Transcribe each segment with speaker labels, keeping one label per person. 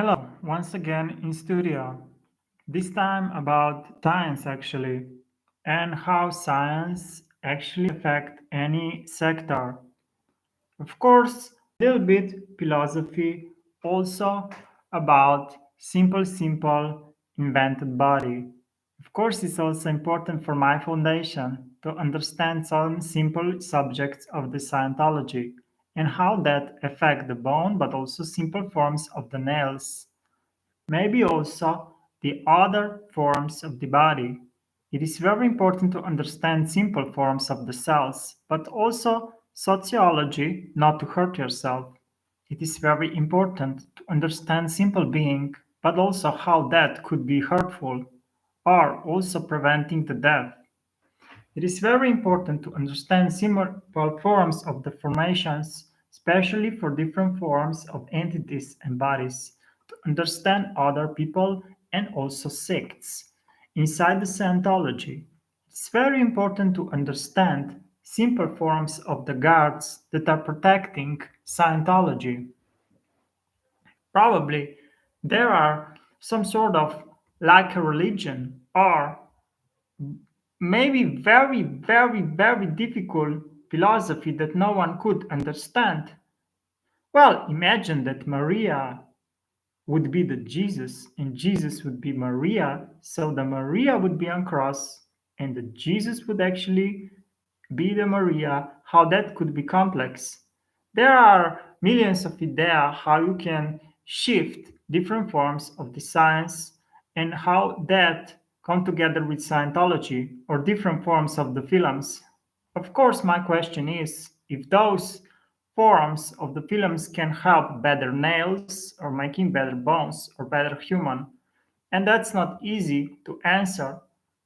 Speaker 1: Hello, once again in studio. This time about science actually, and how science actually affect any sector. Of course, a little bit philosophy also about simple invented body. Of course, it's also important for my foundation to understand some simple subjects of the Scientology and how that affect the bone, but also simple forms of the nails, maybe also the other forms of the body. It is very important to understand simple forms of the cells, but also sociology, not to hurt yourself. It is very important to understand simple being, but also how that could be hurtful or also preventing the death. It is very important to understand simple forms of the formations, especially for different forms of entities and bodies, to understand other people and also sects. Inside the Scientology, it's very important to understand simple forms of the guards that are protecting Scientology. Probably there are some sort of like a religion or maybe very difficult philosophy that no one could understand. Well, imagine that Maria would be the Jesus and Jesus would be Maria, so the Maria would be on cross and the Jesus would actually be the Maria, how that could be complex. There are millions of ideas how you can shift different forms of the science and how that come together with Scientology or different forms of the films. Of course, my question is if those forms of the films can help better nails or making better bones or better human. And that's not easy to answer.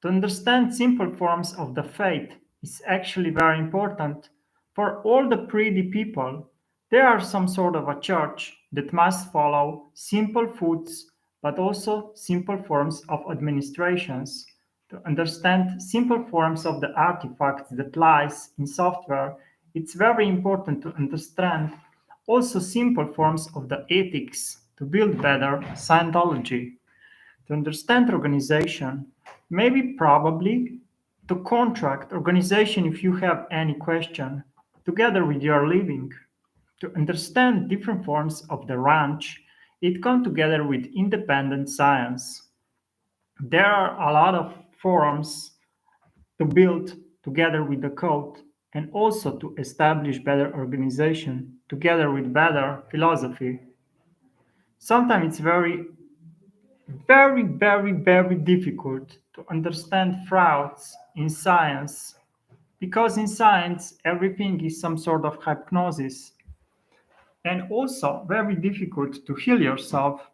Speaker 1: To understand simple forms of the faith is actually very important. For all the pretty people, there are some sort of a church that must follow simple foods but also simple forms of administrations. To understand simple forms of the artifacts that lies in software, it's very important to understand also simple forms of the ethics to build better Scientology, to understand organization, maybe probably to contract organization if you have any question together with your living, to understand different forms of the ranch, it comes together with independent science. There are a lot of forums to build together with the code and also to establish better organization together with better philosophy. Sometimes it's very difficult to understand frauds in science because in science everything is some sort of hypnosis and also very difficult to heal yourself.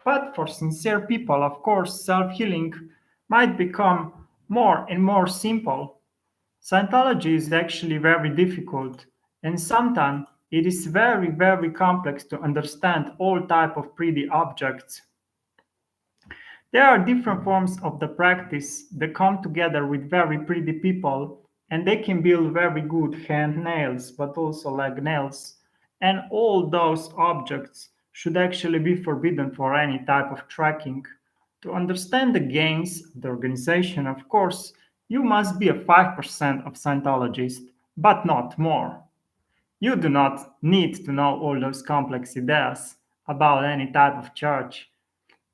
Speaker 1: But for sincere people, of course, self healing might become more and more simple. Scientology is actually very difficult, and sometimes it is very complex to understand all type of pretty objects. There are different forms of the practice that come together with very pretty people, and they can build very good hand nails, but also leg nails. And all those objects should actually be forbidden for any type of tracking. To understand the gains of the organization, of course, you must be a 5% of Scientologist, but not more. You do not need to know all those complex ideas about any type of church.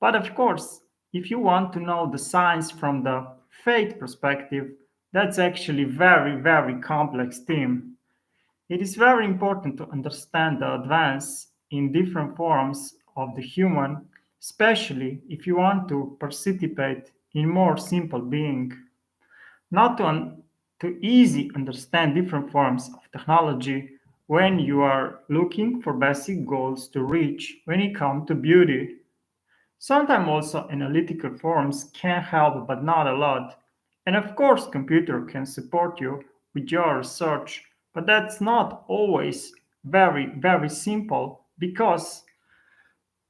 Speaker 1: But of course, if you want to know the science from the faith perspective, that's actually very complex theme. It is very important to understand the advance in different forms of the human, especially if you want to participate in more simple being. Not to easy understand different forms of technology when you are looking for basic goals to reach when it comes to beauty. Sometimes also analytical forms can help, but not a lot. And of course, computer can support you with your research, but that's not always very simple because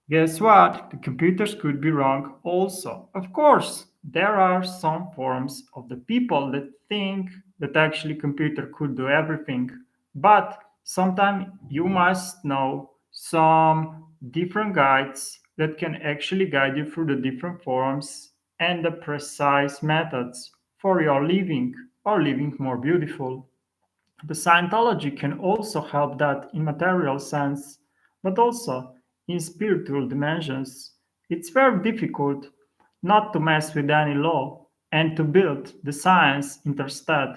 Speaker 1: guess what? The computers could be wrong also. Of course, there are some forms of the people that think that actually computer could do everything, but sometimes you must know some different guides that can actually guide you through the different forms and the precise methods for your living or living more beautiful. The Scientology can also help that in material sense, but also in spiritual dimensions. It's very difficult not to mess with any law and to build the science instead.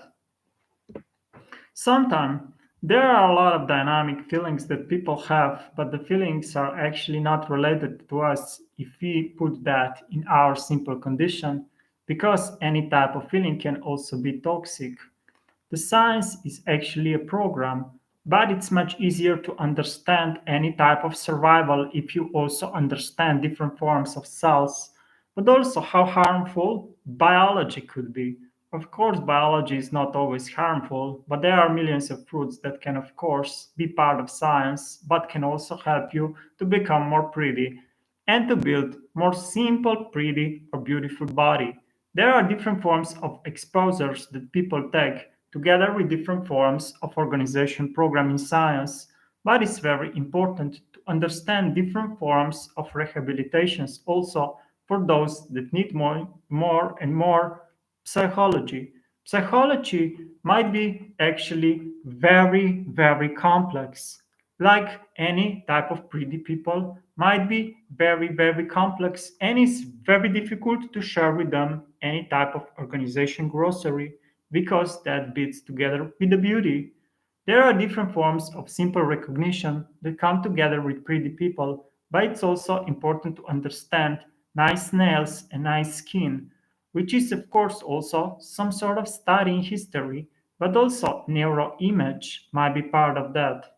Speaker 1: Sometimes there are a lot of dynamic feelings that people have, but the feelings are actually not related to us if we put that in our simple condition, because any type of feeling can also be toxic. The science is actually a program, but it's much easier to understand any type of survival if you also understand different forms of cells, but also how harmful biology could be. Of course, biology is not always harmful, but there are millions of fruits that can, of course, be part of science, but can also help you to become more pretty and to build more simple, pretty, or beautiful body. There are different forms of exposures that people take together with different forms of organization programming science, but it's very important to understand different forms of rehabilitations also for those that need more and more psychology. Psychology might be actually very, very complex. Like any type of pretty people, might be very, very complex, and it's very difficult to share with them any type of organization grocery because that beats together with the beauty. There are different forms of simple recognition that come together with pretty people, but it's also important to understand nice nails and nice skin, which is, of course, also some sort of study in history, but also neuroimage might be part of that.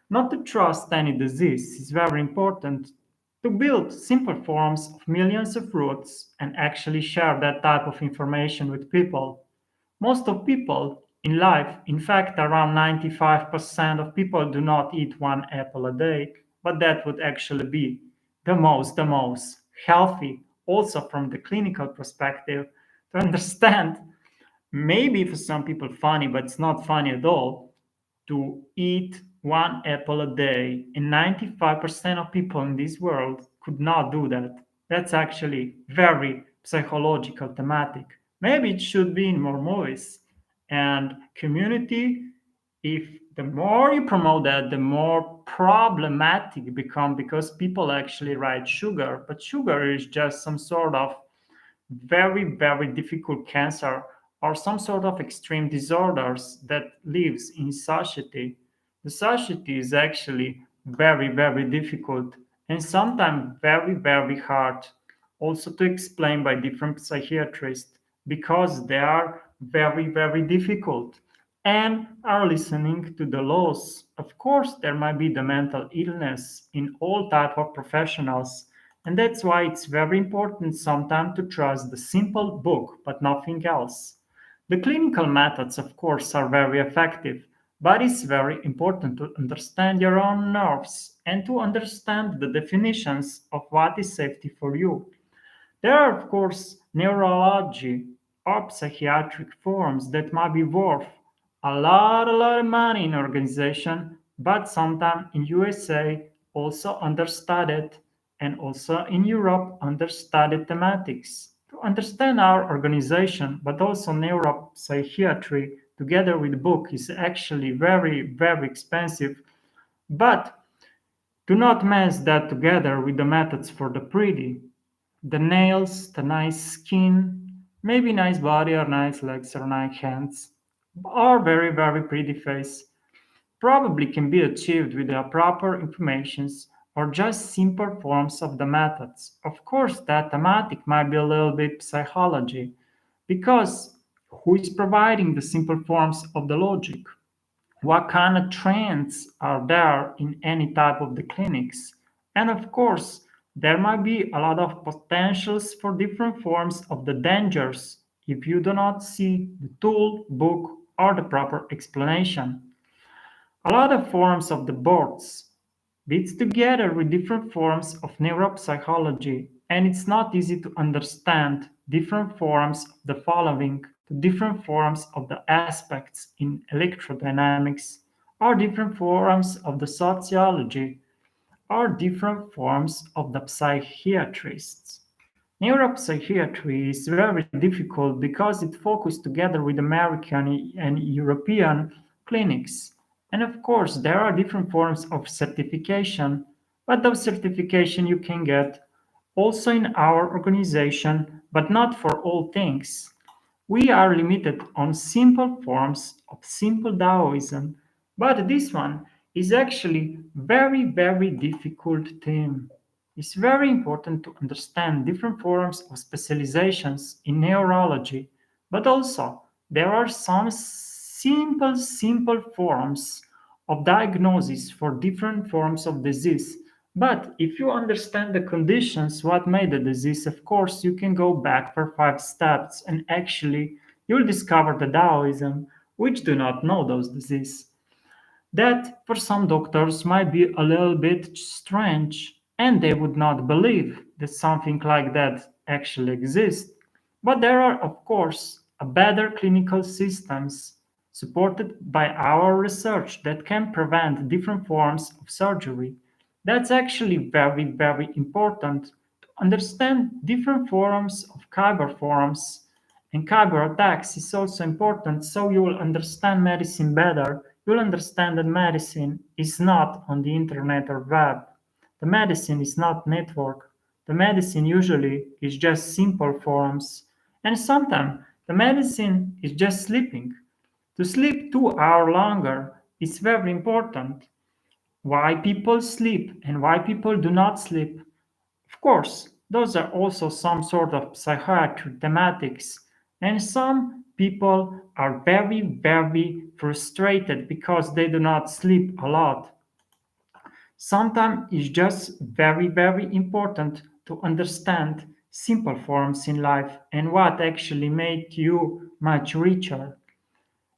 Speaker 1: Not to trust any disease is very important. To build simple forms of millions of roots and actually share that type of information with people. Most of people in life, in fact, around 95% of people do not eat one apple a day, but that would actually be the most healthy, also from the clinical perspective, to understand. Maybe for some people funny, but it's not funny at all to eat one apple a day, and 95% of people in this world could not do that. That's actually very psychological thematic. Maybe it should be in more movies and community. If the more you promote that, the more problematic it become because people actually write sugar, but sugar is just some sort of very, very difficult cancer or some sort of extreme disorders that lives in satiety. The satiety is actually very, very difficult and sometimes very, very hard also to explain by different psychiatrists because they are very, very difficult and are listening to the laws. Of course, there might be the mental illness in all type of professionals, and that's why it's very important sometimes to trust the simple book, but nothing else. The clinical methods, of course, are very effective, but it's very important to understand your own nerves and to understand the definitions of what is safety for you. There are, of course, neurology or psychiatric forms that might be worth a lot of money in organization, but sometimes in USA also understudied and also in Europe understudied thematics. To understand our organization, but also neuropsychiatry together with the book is actually very, very expensive. But do not mess that together with the methods for the pretty. The nails, the nice skin, maybe nice body or nice legs or nice hands, or very, very pretty face, probably can be achieved with the proper informations or just simple forms of the methods. Of course, that thematic might be a little bit psychology, because who is providing the simple forms of the logic? What kind of trends are there in any type of the clinics? And of course, there might be a lot of potentials for different forms of the dangers if you do not see the tool, book, or the proper explanation. A lot of forms of the boards beats together with different forms of neuropsychology, and it's not easy to understand different forms of the following to different forms of the aspects in electrodynamics or different forms of the sociology are different forms of the psychiatrists. Neuropsychiatry is very difficult because it focuses together with American and European clinics. And of course, there are different forms of certification, but those certification you can get also in our organization, but not for all things. We are limited on simple forms of simple Taoism, but this one is actually very, very difficult theme. It's very important to understand different forms of specializations in neurology, but also there are some simple forms of diagnosis for different forms of disease. But if you understand the conditions, what made the disease, of course, you can go back for 5 steps and actually you'll discover the Taoism, which do not know those diseases. That for some doctors might be a little bit strange, and they would not believe that something like that actually exists. But there are, of course, a better clinical systems supported by our research that can prevent different forms of surgery. That's actually very, very important to understand different forms of cyber forms and cyber attacks is also important so you will understand medicine better. You'll understand that medicine is not on the internet or web. The medicine is not network. The medicine usually is just simple forms. And sometimes the medicine is just sleeping. To sleep 2 hours longer is very important. Why people sleep and why people do not sleep. Of course, those are also some sort of psychiatry thematics, and some people are very, very frustrated because they do not sleep a lot. Sometimes it's just very, very important to understand simple forms in life and what actually make you much richer.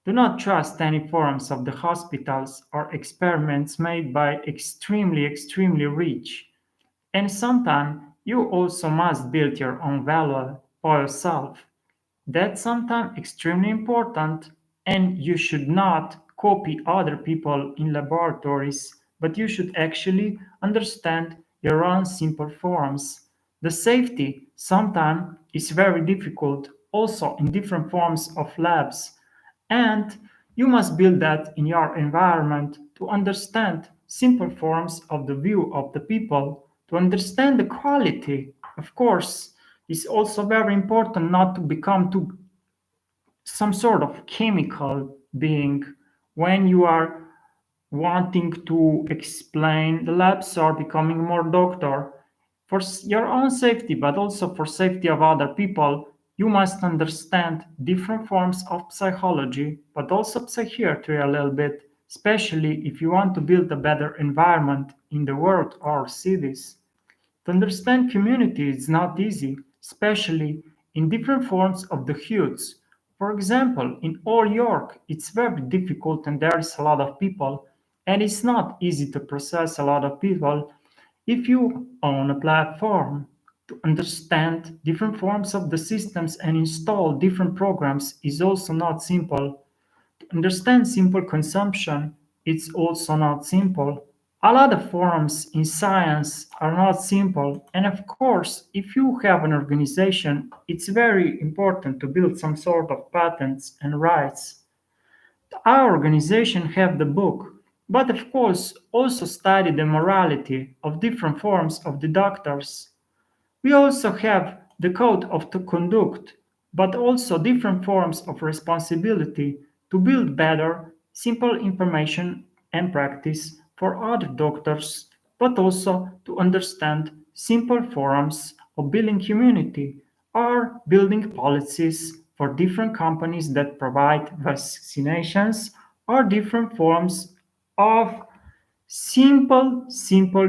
Speaker 1: Do not trust any forms of the hospitals or experiments made by extremely rich. And sometimes you also must build your own value for yourself. That's sometimes extremely important, and you should not copy other people in laboratories, but you should actually understand your own simple forms. The safety sometimes is very difficult, also in different forms of labs, and you must build that in your environment to understand simple forms of the view of the people, to understand the quality. Of course, it's also very important not to become too some sort of chemical being when you are wanting to explain the labs are becoming more doctor for your own safety but also for safety of other people. You must understand different forms of psychology but also psychiatry a little bit, especially if you want to build a better environment in the world or cities. To understand community is not easy, especially in different forms of the hues. For example, in Old York, it's very difficult and there is a lot of people, and it's not easy to process a lot of people if you own a platform. To understand different forms of the systems and install different programs is also not simple. To understand simple consumption, it's also not simple. A lot of forms in science are not simple, and of course, if you have an organization, it's very important to build some sort of patents and rights. Our organization have the book, but of course also study the morality of different forms of the doctors. We also have the code of the conduct, but also different forms of responsibility to build better, simple information and practice for other doctors, but also to understand simple forms of building community or building policies for different companies that provide vaccinations or different forms of simple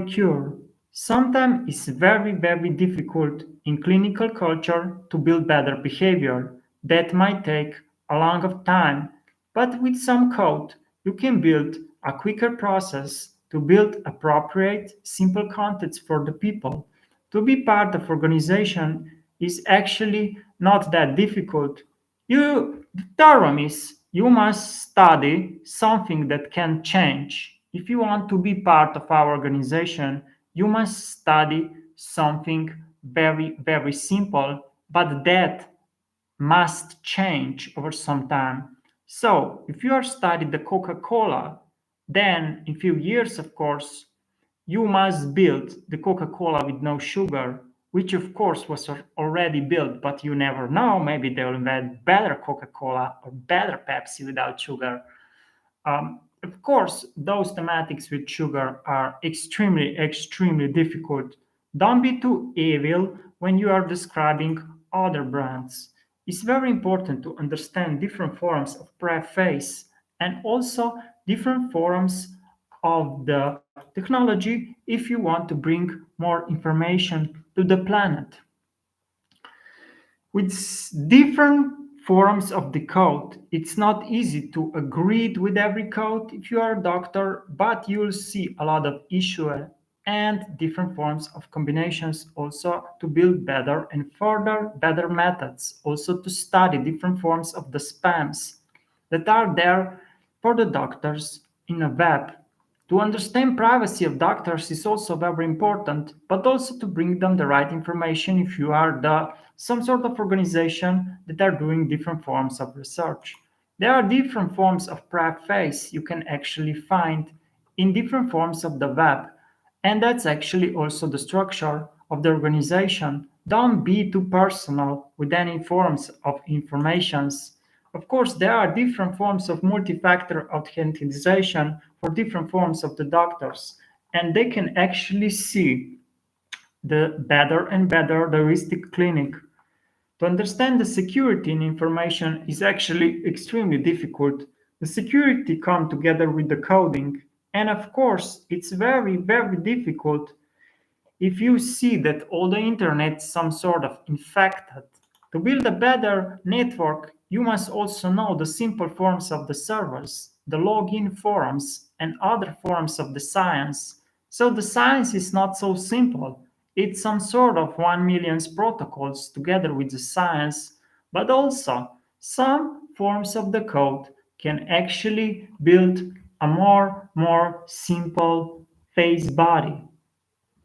Speaker 1: cure. Sometimes it's very, very difficult in clinical culture to build better behavior. That might take a long of time, but with some code, you can build a quicker process to build appropriate, simple contents for the people. To be part of organization is actually not that difficult. The theorem is you must study something that can change. If you want to be part of our organization, you must study something very, very simple, but that must change over some time. So, if you are studying the Coca-Cola, then in few years, of course, you must build the Coca-Cola with no sugar, which of course was already built, but you never know. Maybe they'll invent better Coca-Cola or better Pepsi without sugar. Of course, those thematics with sugar are extremely, extremely difficult. Don't be too evil when you are describing other brands. It's very important to understand different forms of preface and also different forms of the technology if you want to bring more information to the planet. With different forms of the code, it's not easy to agree with every code if you are a doctor, but you'll see a lot of issues and different forms of combinations also to build better and further better methods, also to study different forms of the spams that are there for the doctors in a web. To understand privacy of doctors is also very important, but also to bring them the right information if you are the some sort of organization that are doing different forms of research. There are different forms of preface you can actually find in different forms of the web, and that's actually also the structure of the organization. Don't be too personal with any forms of informations. Of course, there are different forms of multi-factor authentication for different forms of the doctors, and they can actually see the better and better the heuristic clinic. To understand the security in information is actually extremely difficult. The security come together with the coding, and of course, it's very, very difficult if you see that all the internet is some sort of infected. To build a better network, you must also know the simple forms of the servers, the login forms, and other forms of the science. So the science is not so simple. It's some sort of 1 million protocols together with the science, but also some forms of the code can actually build a more simple phase body.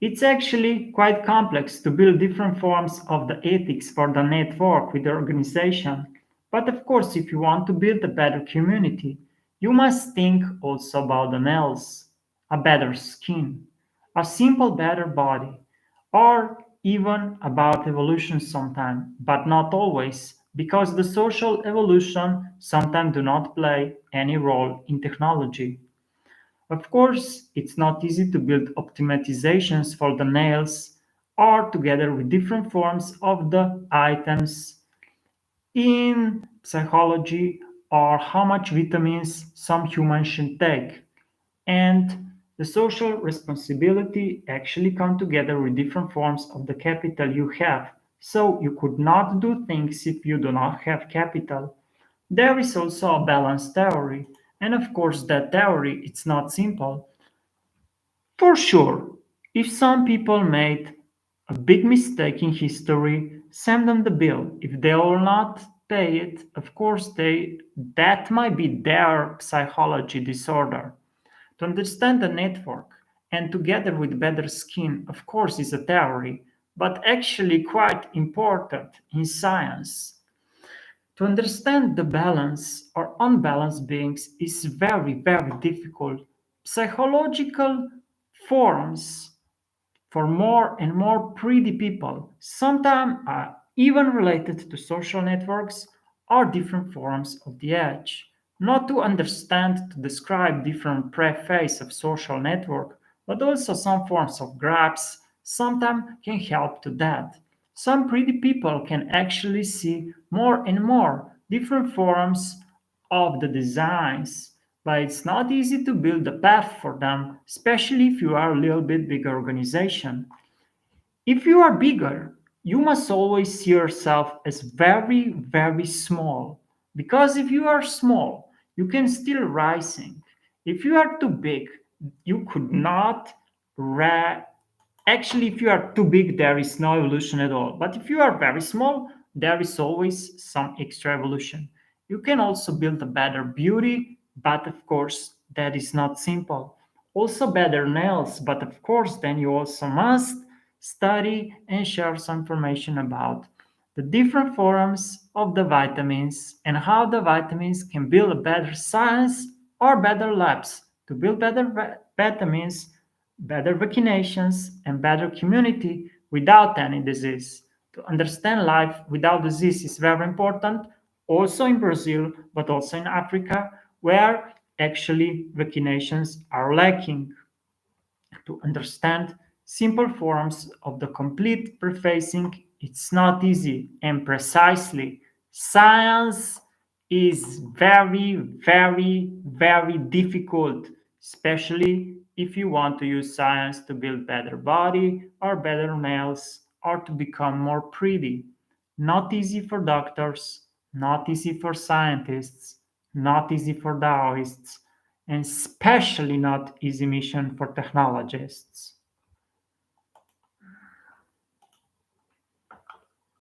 Speaker 1: It's actually quite complex to build different forms of the ethics for the network with the organization. But of course, if you want to build a better community, you must think also about the nails, a better skin, a simple better body, or even about evolution sometime, but not always, because the social evolution sometimes do not play any role in technology. Of course, it's not easy to build optimizations for the nails or together with different forms of the items in psychology or how much vitamins some humans should take. And the social responsibility actually come together with different forms of the capital you have. So you could not do things if you do not have capital. There is also a balance theory. And of course, that theory it's not simple. For sure, if some people made a big mistake in history, send them the bill. If they will not pay it, of course that might be their psychology disorder. To understand the network and together with better skin, of course, is a theory, but actually quite important in science. To understand the balance or unbalanced beings is very, very difficult. Psychological forms for more and more pretty people, sometimes even related to social networks, are different forms of the edge. Not to understand, to describe different preface of social network, but also some forms of graphs sometimes can help to that. Some pretty people can actually see more and more different forms of the designs, but it's not easy to build a path for them, especially if you are a little bit bigger organization. If you are bigger, you must always see yourself as very, very small. Because if you are small, you can still rising. If you are too big, you could not ra- actually if you are too big there is no evolution at all, but if you are very small there is always some extra evolution. You can also build a better beauty, but of course that is not simple. also better nails, but of course, then you also must study and share some information about the different forms of the vitamins and how the vitamins can build a better science or better labs to build better vitamins, better vaccinations, and better community without any disease. To understand life without disease is very important, also in Brazil, but also in Africa, where actually vaccinations are lacking. To understand simple forms of the complete prefacing, it's not easy, and precisely science is very, very, very difficult, especially if you want to use science to build better body or better nails or to become more pretty. Not easy for doctors, not easy for scientists, not easy for Taoists, and especially not easy mission for technologists.